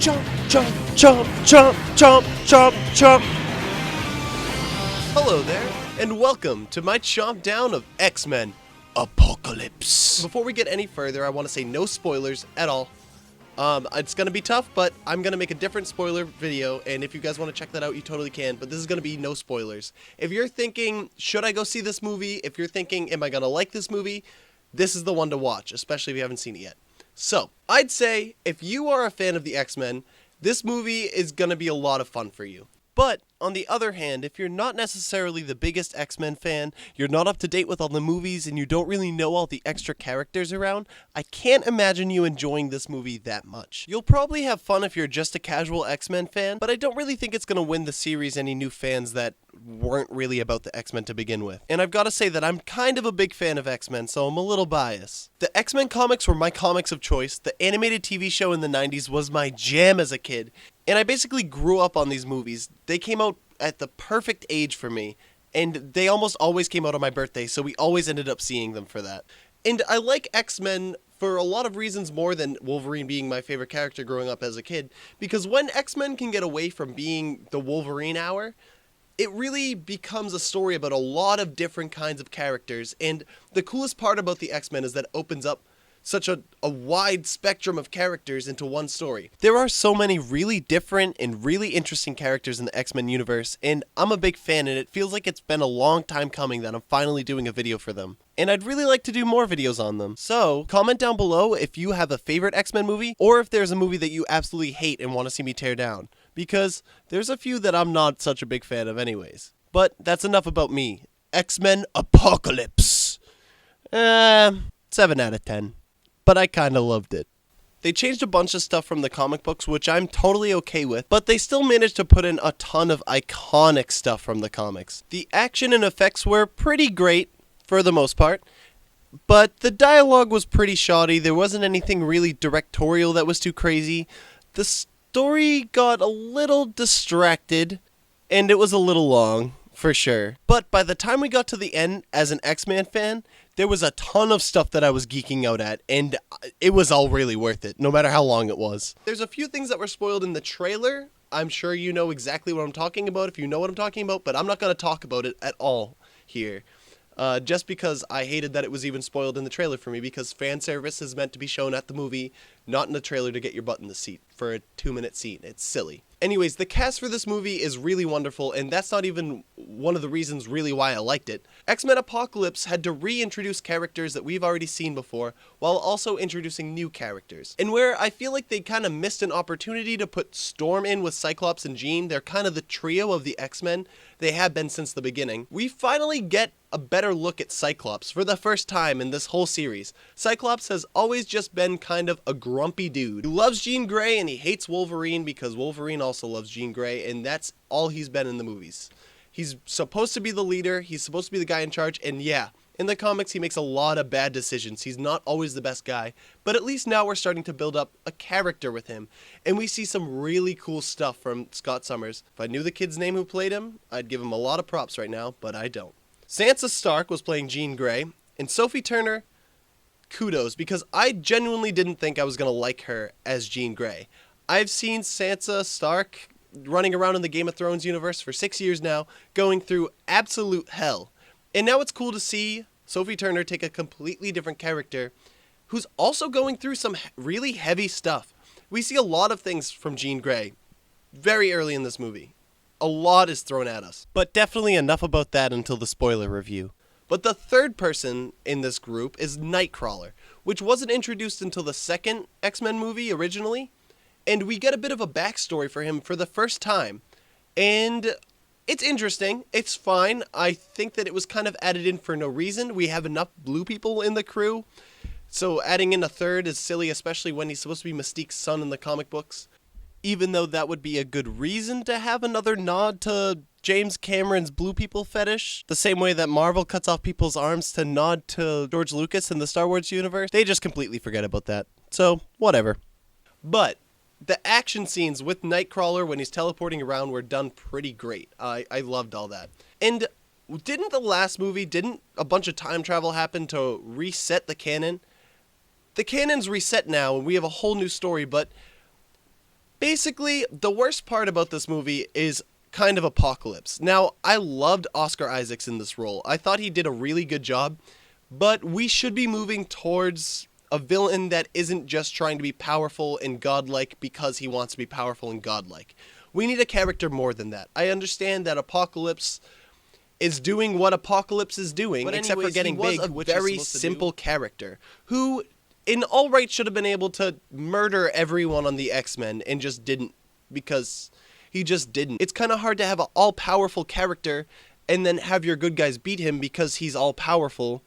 Chomp, chomp, chomp, chomp, chomp, chomp, chomp. Hello there, and welcome to my chomp down of X-Men Apocalypse. Before we get any further, I want to say no spoilers at all. It's gonna be tough, but I'm gonna make a different spoiler video, and if you guys want to check that out, you totally can, but this is gonna be no spoilers. If you're thinking, should I go see this movie? If you're thinking, am I gonna like this movie? This is the one to watch, especially if you haven't seen it yet. So, I'd say, if you are a fan of the X-Men, this movie is gonna be a lot of fun for you. But, on the other hand, if you're not necessarily the biggest X-Men fan, you're not up to date with all the movies, and you don't really know all the extra characters around, I can't imagine you enjoying this movie that much. You'll probably have fun if you're just a casual X-Men fan, but I don't really think it's going to win the series any new fans that weren't really about the X-Men to begin with. And I've got to say that I'm kind of a big fan of X-Men, so I'm a little biased. The X-Men comics were my comics of choice, the animated TV show in the 90s was my jam as a kid, and I basically grew up on these movies. They came out at the perfect age for me, and they almost always came out on my birthday, so we always ended up seeing them for that. And I like X-Men for a lot of reasons more than Wolverine being my favorite character growing up as a kid, because when X-Men can get away from being the Wolverine hour, it really becomes a story about a lot of different kinds of characters, and the coolest part about the X-Men is that it opens up such a wide spectrum of characters into one story. There are so many really different and really interesting characters in the X-Men universe, and I'm a big fan, and it feels like it's been a long time coming that I'm finally doing a video for them. And I'd really like to do more videos on them. So, comment down below if you have a favorite X-Men movie, or if there's a movie that you absolutely hate and want to see me tear down. Because there's a few that I'm not such a big fan of anyways. But that's enough about me. X-Men Apocalypse. 7 out of 10. But I kinda loved it. They changed a bunch of stuff from the comic books, which I'm totally okay with, but they still managed to put in a ton of iconic stuff from the comics. The action and effects were pretty great, for the most part, but the dialogue was pretty shoddy. There wasn't anything really directorial that was too crazy. The story got a little distracted, and it was a little long, for sure. But by the time we got to the end, as an X-Men fan, there was a ton of stuff that I was geeking out at, and it was all really worth it, no matter how long it was. There's a few things that were spoiled in the trailer. I'm sure you know exactly what I'm talking about if you know what I'm talking about, but I'm not going to talk about it at all here. Just because I hated that it was even spoiled in the trailer for me, because fan service is meant to be shown at the movie, not in the trailer to get your butt in the seat for a 2-minute scene. It's silly. Anyways, the cast for this movie is really wonderful, and that's not even one of the reasons really why I liked it. X-Men Apocalypse had to reintroduce characters that we've already seen before, while also introducing new characters. And where I feel like they kind of missed an opportunity to put Storm in with Cyclops and Jean, they're kind of the trio of the X-Men. They have been since the beginning. We finally get a better look at Cyclops for the first time in this whole series. Cyclops has always just been kind of a grumpy dude who loves Jean Grey, and he hates Wolverine because Wolverine also loves Jean Grey, and that's all he's been in the movies. He's supposed to be the leader, he's supposed to be the guy in charge, and yeah, in the comics he makes a lot of bad decisions. He's not always the best guy, but at least now we're starting to build up a character with him, and we see some really cool stuff from Scott Summers. If I knew the kid's name who played him, I'd give him a lot of props right now, but I don't. Sansa Stark was playing Jean Grey, and Sophie Turner, kudos, because I genuinely didn't think I was going to like her as Jean Grey. I've seen Sansa Stark running around in the Game of Thrones universe for 6 years now, going through absolute hell. And now it's cool to see Sophie Turner take a completely different character who's also going through some really heavy stuff. We see a lot of things from Jean Grey very early in this movie. A lot is thrown at us. But definitely enough about that until the spoiler review. But the third person in this group is Nightcrawler, which wasn't introduced until the second X-Men movie originally. And we get a bit of a backstory for him for the first time. And it's interesting. It's fine. I think that it was kind of added in for no reason. We have enough blue people in the crew. So adding in a third is silly, especially when he's supposed to be Mystique's son in the comic books. Even though that would be a good reason to have another nod to James Cameron's blue people fetish, the same way that Marvel cuts off people's arms to nod to George Lucas in the Star Wars universe. They just completely forget about that. So, whatever. But the action scenes with Nightcrawler when he's teleporting around were done pretty great. I loved all that. And didn't the last movie, didn't a bunch of time travel happen to reset the canon? The canon's reset now, and we have a whole new story, but Basically, the worst part about this movie is kind of Apocalypse. Now, I loved Oscar Isaacs in this role. I thought he did a really good job, but we should be moving towards a villain that isn't just trying to be powerful and godlike because he wants to be powerful and godlike. We need a character more than that. I understand that Apocalypse is doing what Apocalypse is doing, but except for getting big, which is a very simple character who, in all right, should have been able to murder everyone on the X-Men and just didn't, because he just didn't. It's kind of hard to have an all-powerful character and then have your good guys beat him because he's all-powerful.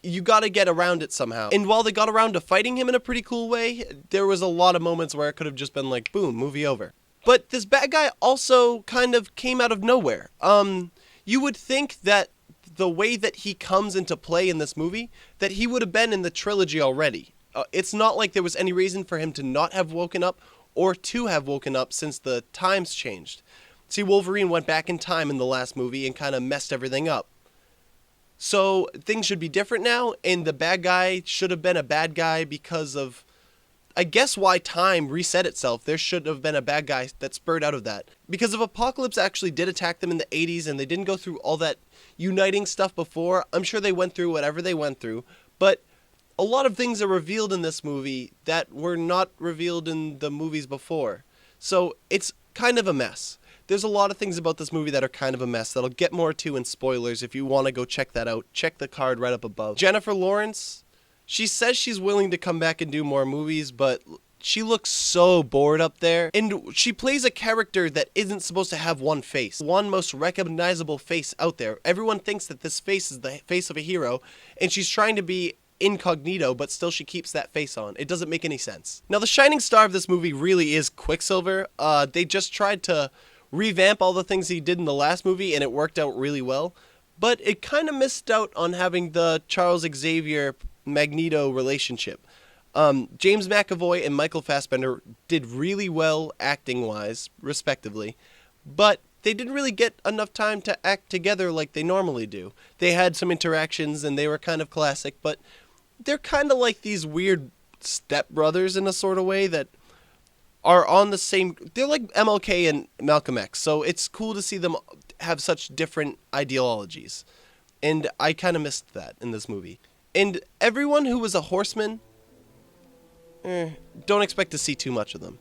You gotta get around it somehow. And while they got around to fighting him in a pretty cool way, there was a lot of moments where it could have just been like, boom, movie over. But this bad guy also kind of came out of nowhere. You would think that the way that he comes into play in this movie, that he would have been in the trilogy already. It's not like there was any reason for him to not have woken up or to have woken up since the times changed. See, Wolverine went back in time in the last movie and kind of messed everything up. So things should be different now, and the bad guy should have been a bad guy because of, I guess, why time reset itself. There should have been a bad guy that spurred out of that. Because if Apocalypse actually did attack them in the 80s and they didn't go through all that uniting stuff before, I'm sure they went through whatever they went through. But a lot of things are revealed in this movie that were not revealed in the movies before. So it's kind of a mess. There's a lot of things about this movie that are kind of a mess that I'll get more to in spoilers. If you want to go check that out, check the card right up above. Jennifer Lawrence, she says she's willing to come back and do more movies, but she looks so bored up there. And she plays a character that isn't supposed to have one face. One most recognizable face out there. Everyone thinks that this face is the face of a hero, and she's trying to be incognito, but still she keeps that face on. It doesn't make any sense. Now, the shining star of this movie really is Quicksilver. They just tried to revamp all the things he did in the last movie, and it worked out really well. But it kind of missed out on having the Charles Xavier Magneto relationship. James McAvoy and Michael Fassbender did really well acting-wise, respectively, but they didn't really get enough time to act together like they normally do. They had some interactions, and they were kind of classic, but they're kind of like these weird stepbrothers in a sort of way that are on the same... They're like MLK and Malcolm X, so it's cool to see them have such different ideologies. And I kind of missed that in this movie. And everyone who was a horseman, don't expect to see too much of them.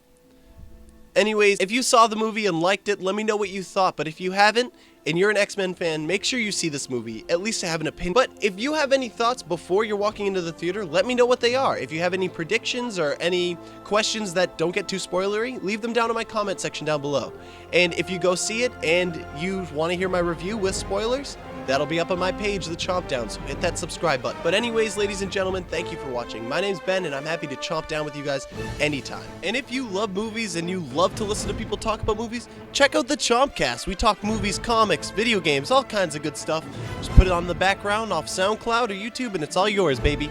Anyways, if you saw the movie and liked it, let me know what you thought. But if you haven't, and you're an X-Men fan, make sure you see this movie, at least to have an opinion. But if you have any thoughts before you're walking into the theater, let me know what they are. If you have any predictions or any questions that don't get too spoilery, leave them down in my comment section down below. And if you go see it and you want to hear my review with spoilers, that'll be up on my page, The Chomp Down, so hit that subscribe button. But anyways, ladies and gentlemen, thank you for watching. My name's Ben, and I'm happy to chomp down with you guys anytime. And if you love movies and you love to listen to people talk about movies, check out the Chompcast. We talk movies, comics, video games, all kinds of good stuff. Just put it on the background off SoundCloud or YouTube, and it's all yours, baby.